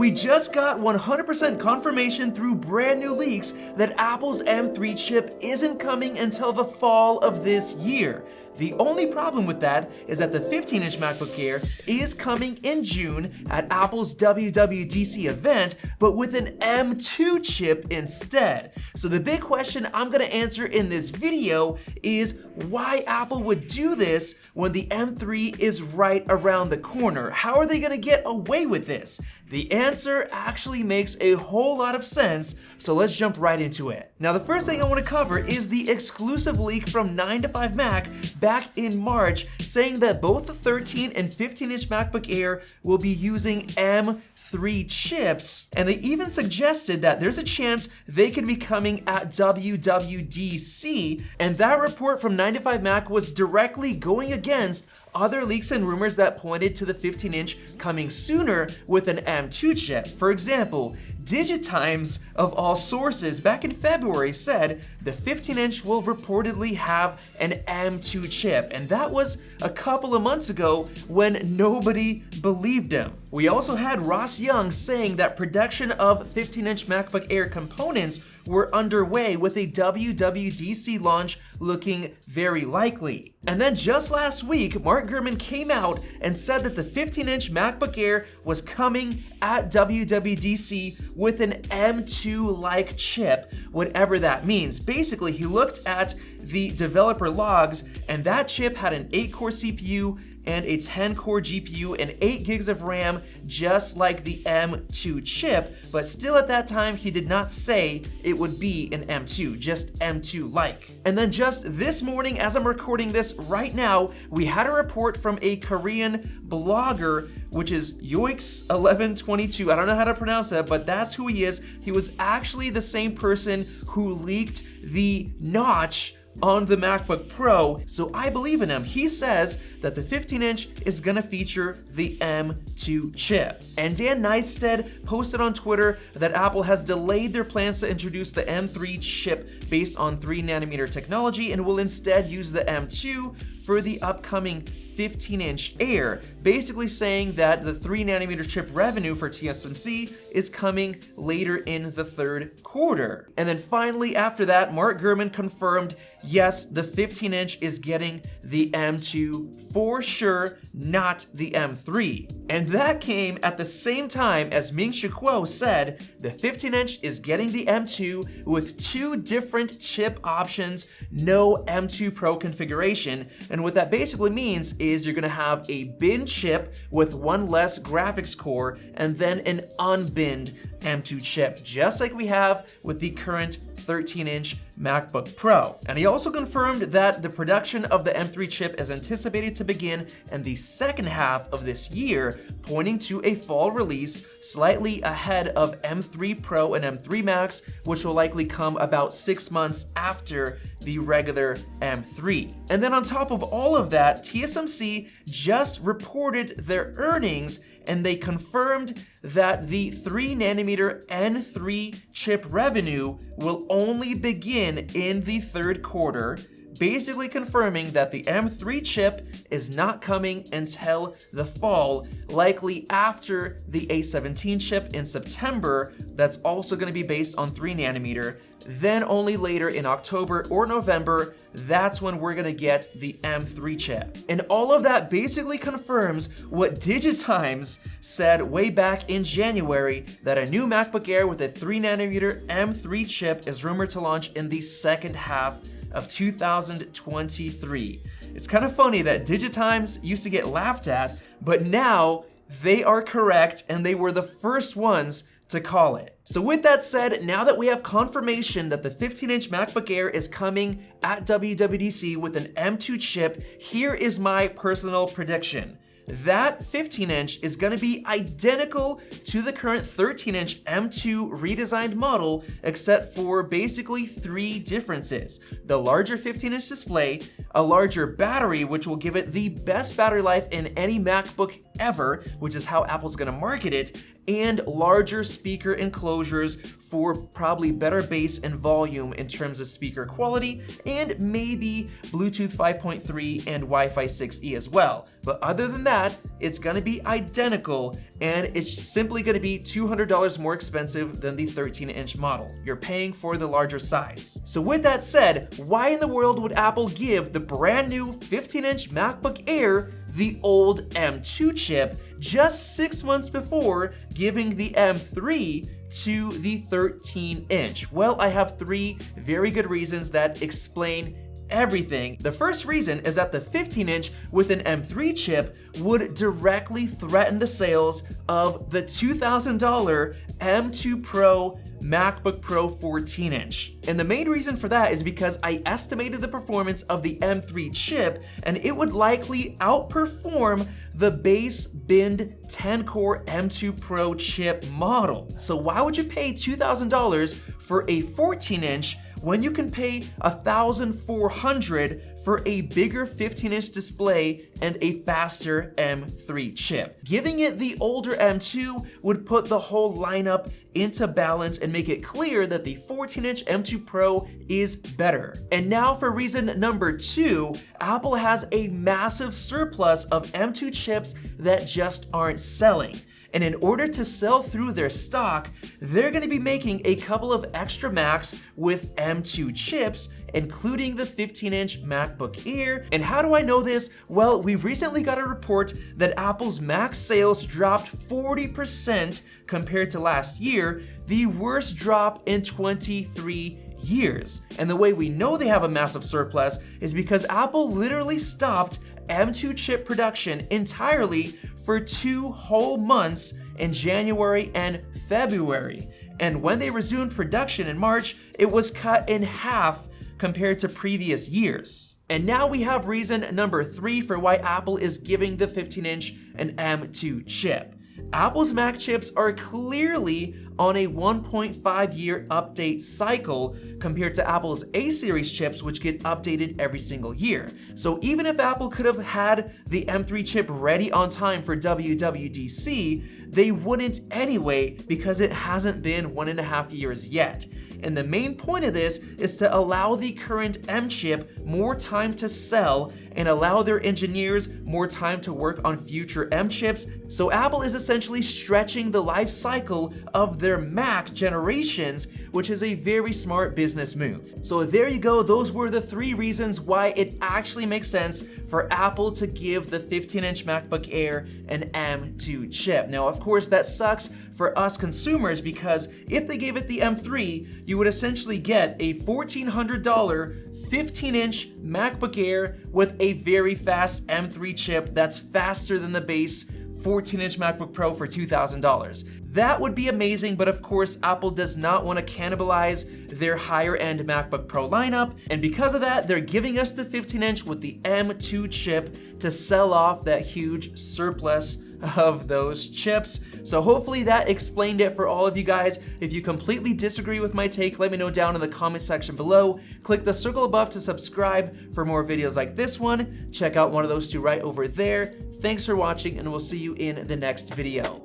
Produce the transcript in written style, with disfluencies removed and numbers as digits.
We just got 100% confirmation through brand new leaks that Apple's M3 chip isn't coming until the fall of this year. The only problem with that is that the 15-inch MacBook Air is coming in June at Apple's WWDC event, but with an M2 chip instead. So the big question I'm gonna answer in this video is why Apple would do this when the M3 is right around the corner. How are they gonna get away with this? The answer actually makes a whole lot of sense, so let's jump right into it. Now the first thing I want to cover is the exclusive leak from 9to5Mac back in March saying that both the 13 and 15-inch MacBook Air will be using M3 chips, and they even suggested that there's a chance they could be coming at WWDC, and that report from 9to5Mac was directly going against other leaks and rumors that pointed to the 15-inch coming sooner with an M2 chip. For example, Digitimes, of all sources, back in February said the 15-inch will reportedly have an M2 chip, and that was a couple of months ago when nobody believed him. We also had Ross Young saying that production of 15-inch MacBook Air components were underway with a WWDC launch looking very likely. And then just last week, Mark Gurman came out and said that the 15-inch MacBook Air was coming at WWDC with an M2-like chip, whatever that means. Basically, he looked at the developer logs, and that chip had an 8-core CPU and a 10-core GPU and 8 gigs of RAM, just like the M2 chip, but still at that time, he did not say it would be an M2, just M2-like. And then just this morning, as I'm recording this right now, we had a report from a Korean blogger, which is Yoix1122. I don't know how to pronounce that, but that's who he is. He was actually the same person who leaked the notch on the MacBook Pro, so I believe in him. He says that the 15-inch is gonna feature the M2 chip. And Dan Neisted posted on Twitter that Apple has delayed their plans to introduce the M3 chip based on 3nm technology and will instead use the M2 for the upcoming 15-inch Air, basically saying that the 3nm chip revenue for TSMC is coming later in the third quarter. And then finally after that, Mark Gurman confirmed, yes, the 15-inch is getting the M2 for sure, not the M3. And that came at the same time as Ming-Chi Kuo said the 15-inch is getting the M2 with 2 different chip options, no M2 Pro configuration. And what that basically means is you're gonna have a bin chip with 1 less graphics core and then an unbinned M2 chip, just like we have with the current 13-inch MacBook Pro. And he also confirmed that the production of the M3 chip is anticipated to begin in the second half of this year, pointing to a fall release slightly ahead of M3 Pro and M3 Max, which will likely come about 6 months after the regular M3. And then on top of all of that, TSMC just reported their earnings, and they confirmed that the 3nm N3 chip revenue will only begin in the third quarter, basically confirming that the M3 chip is not coming until the fall, likely after the A17 chip in September that's also going to be based on 3nm. Then only later in October or November, that's when we're gonna get the M3 chip. And all of that basically confirms what Digitimes said way back in January, that a new MacBook Air with a 3nm M3 chip is rumored to launch in the second half of 2023. It's kind of funny that Digitimes used to get laughed at, but now they are correct and they were the first ones to call it. So with that said, now that we have confirmation that the 15-inch MacBook Air is coming at WWDC with an M2 chip, here is my personal prediction. That 15-inch is gonna be identical to the current 13-inch M2 redesigned model, except for basically 3 differences. The larger 15-inch display, a larger battery, which will give it the best battery life in any MacBook ever, which is how Apple's gonna market it, and larger speaker enclosures for probably better bass and volume in terms of speaker quality, and maybe Bluetooth 5.3 and Wi-Fi 6E as well. But other than that, it's gonna be identical, and it's simply gonna be $200 more expensive than the 13-inch model. You're paying for the larger size. So with that said, why in the world would Apple give the brand new 15-inch MacBook Air the old M2 chip just 6 months before giving the M3 to the 13-inch? Well, I have 3 very good reasons that explain everything. The first reason is that the 15-inch with an M3 chip would directly threaten the sales of the $2,000 M2 Pro MacBook Pro 14-inch. And the main reason for that is because I estimated the performance of the M3 chip, and it would likely outperform the base binned 10-core M2 Pro chip model. So why would you pay $2,000 for a 14-inch when you can pay $1,400 for a bigger 15-inch display and a faster M3 chip? Giving it the older M2 would put the whole lineup into balance and make it clear that the 14-inch M2 Pro is better. And now for reason number 2, Apple has a massive surplus of M2 chips that just aren't selling. And in order to sell through their stock, they're gonna be making a couple of extra Macs with M2 chips, including the 15-inch MacBook Air. And how do I know this? Well, we recently got a report that Apple's Mac sales dropped 40% compared to last year, the worst drop in 23 years. And the way we know they have a massive surplus is because Apple literally stopped M2 chip production entirely for 2 whole months in January and February. And when they resumed production in March, it was cut in half compared to previous years. And now we have reason number 3 for why Apple is giving the 15-inch an M2 chip. Apple's Mac chips are clearly on a 1.5-year update cycle compared to Apple's A-series chips, which get updated every single year. So even if Apple could have had the M3 chip ready on time for WWDC, they wouldn't anyway because it hasn't been 1.5 years yet. And the main point of this is to allow the current M chip more time to sell and allow their engineers more time to work on future M chips. So Apple is essentially stretching the life cycle of their Mac generations, which is a very smart business move. So there you go, those were the 3 reasons why it actually makes sense for Apple to give the 15-inch MacBook Air an M2 chip. Now, of course, that sucks for us consumers because if they gave it the M3, you would essentially get a $1,400 15-inch MacBook Air with a very fast M3 chip that's faster than the base 14-inch MacBook Pro for $2,000. That would be amazing, but of course, Apple does not want to cannibalize their higher-end MacBook Pro lineup, and because of that, they're giving us the 15-inch with the M2 chip to sell off that huge surplus of those chips. So hopefully that explained it for all of you guys. If you completely disagree with my take, let me know down in the comment section below. Click the circle above to subscribe for more videos like this one. Check out one of those 2 right over there. Thanks for watching, and we'll see you in the next video.